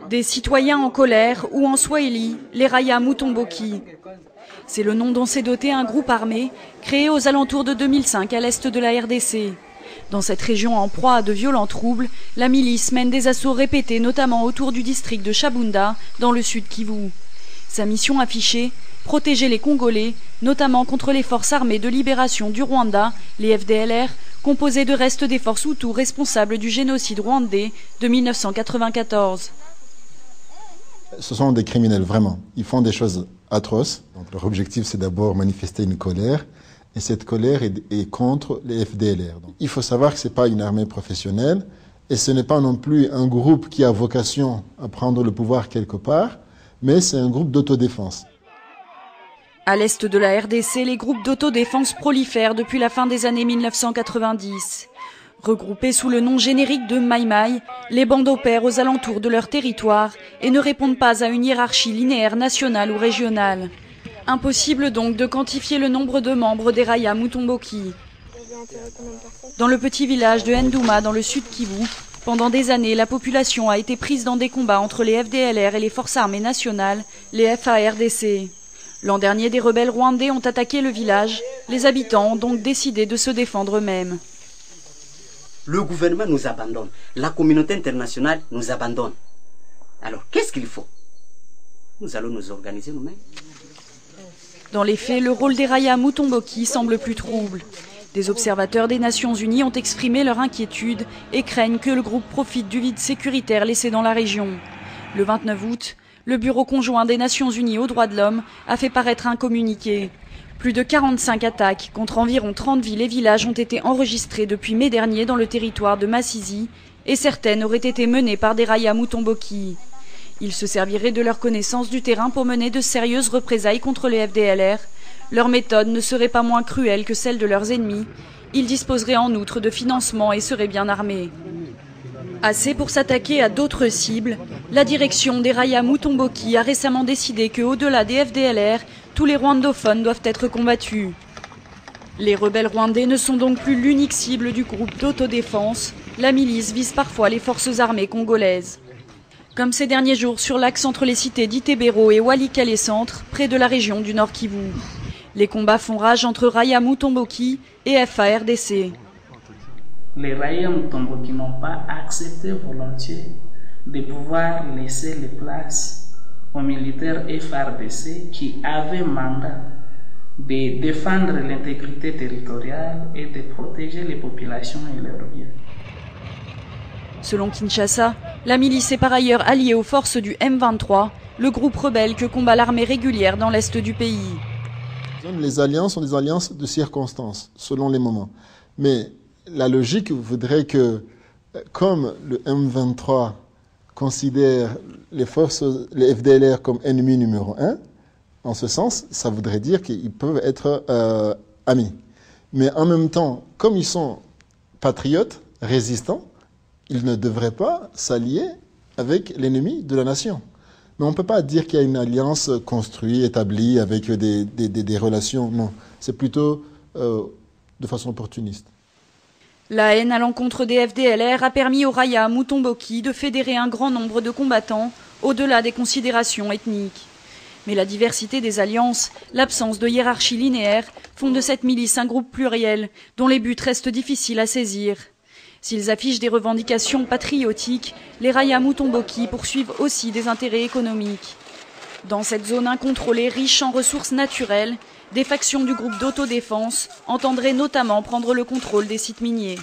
Des citoyens en colère, ou en swahili, les Raia Mutomboki. C'est le nom dont s'est doté un groupe armé créé aux alentours de 2005 à l'est de la RDC. Dans cette région en proie à de violents troubles, la milice mène des assauts répétés, notamment autour du district de Shabunda, dans le sud Kivu. Sa mission affichée, protéger les Congolais, notamment contre les forces armées de libération du Rwanda, les FDLR, composées de restes des forces Hutus responsables du génocide rwandais de 1994. Ce sont des criminels, vraiment. Ils font des choses atroces. Donc, leur objectif, c'est d'abord manifester une colère. Et cette colère est contre les FDLR. Donc, il faut savoir que ce n'est pas une armée professionnelle. Et ce n'est pas non plus un groupe qui a vocation à prendre le pouvoir quelque part. Mais c'est un groupe d'autodéfense. À l'est de la RDC, les groupes d'autodéfense prolifèrent depuis la fin des années 1990. Regroupés sous le nom générique de Mai Mai, les bandes opèrent aux alentours de leur territoire et ne répondent pas à une hiérarchie linéaire nationale ou régionale. Impossible donc de quantifier le nombre de membres des Raia Mutomboki. Dans le petit village de Ndouma, dans le sud Kivu, pendant des années, la population a été prise dans des combats entre les FDLR et les forces armées nationales, les FARDC. L'an dernier, des rebelles rwandais ont attaqué le village. Les habitants ont donc décidé de se défendre eux-mêmes. Le gouvernement nous abandonne. La communauté internationale nous abandonne. Alors, qu'est-ce qu'il faut? Nous allons nous organiser nous-mêmes. Dans les faits, le rôle des Raia Mutomboki semble plus trouble. Des observateurs des Nations Unies ont exprimé leur inquiétude et craignent que le groupe profite du vide sécuritaire laissé dans la région. Le 29 août, le Bureau conjoint des Nations Unies aux droits de l'homme a fait paraître un communiqué. Plus de 45 attaques contre environ 30 villes et villages ont été enregistrées depuis mai dernier dans le territoire de Masisi et certaines auraient été menées par des Raia Mutomboki. Ils se serviraient de leur connaissance du terrain pour mener de sérieuses représailles contre les FDLR. Leur méthode ne serait pas moins cruelle que celle de leurs ennemis. Ils disposeraient en outre de financement et seraient bien armés. Assez pour s'attaquer à d'autres cibles, la direction des Raia Mutomboki a récemment décidé qu'au-delà des FDLR, tous les rwandophones doivent être combattus. Les rebelles rwandais ne sont donc plus l'unique cible du groupe d'autodéfense. La milice vise parfois les forces armées congolaises. Comme ces derniers jours sur l'axe entre les cités d'Itebero et Walikale-Centre, près de la région du Nord Kivu. Les combats font rage entre Raia Mutomboki et FARDC. Les Raia Mutomboki n'ont pas accepté volontiers de pouvoir laisser les places aux militaires FARDC qui avaient mandat de défendre l'intégrité territoriale et de protéger les populations et leurs biens. Selon Kinshasa, la milice est par ailleurs alliée aux forces du M23, le groupe rebelle que combat l'armée régulière dans l'est du pays. Les alliances sont des alliances de circonstances, selon les moments. Mais la logique voudrait que, comme le M23 considère les FDLR comme ennemis numéro 1, en ce sens, ça voudrait dire qu'ils peuvent être amis. Mais en même temps, comme ils sont patriotes, résistants, ils ne devraient pas s'allier avec l'ennemi de la nation. Mais on ne peut pas dire qu'il y a une alliance construite, établie, avec des relations. Non, c'est plutôt de façon opportuniste. La haine à l'encontre des FDLR a permis aux Raia Mutomboki de fédérer un grand nombre de combattants au-delà des considérations ethniques. Mais la diversité des alliances, l'absence de hiérarchie linéaire font de cette milice un groupe pluriel dont les buts restent difficiles à saisir. S'ils affichent des revendications patriotiques, les Raia Mutomboki poursuivent aussi des intérêts économiques. Dans cette zone incontrôlée riche en ressources naturelles, des factions du groupe d'autodéfense entendraient notamment prendre le contrôle des sites miniers.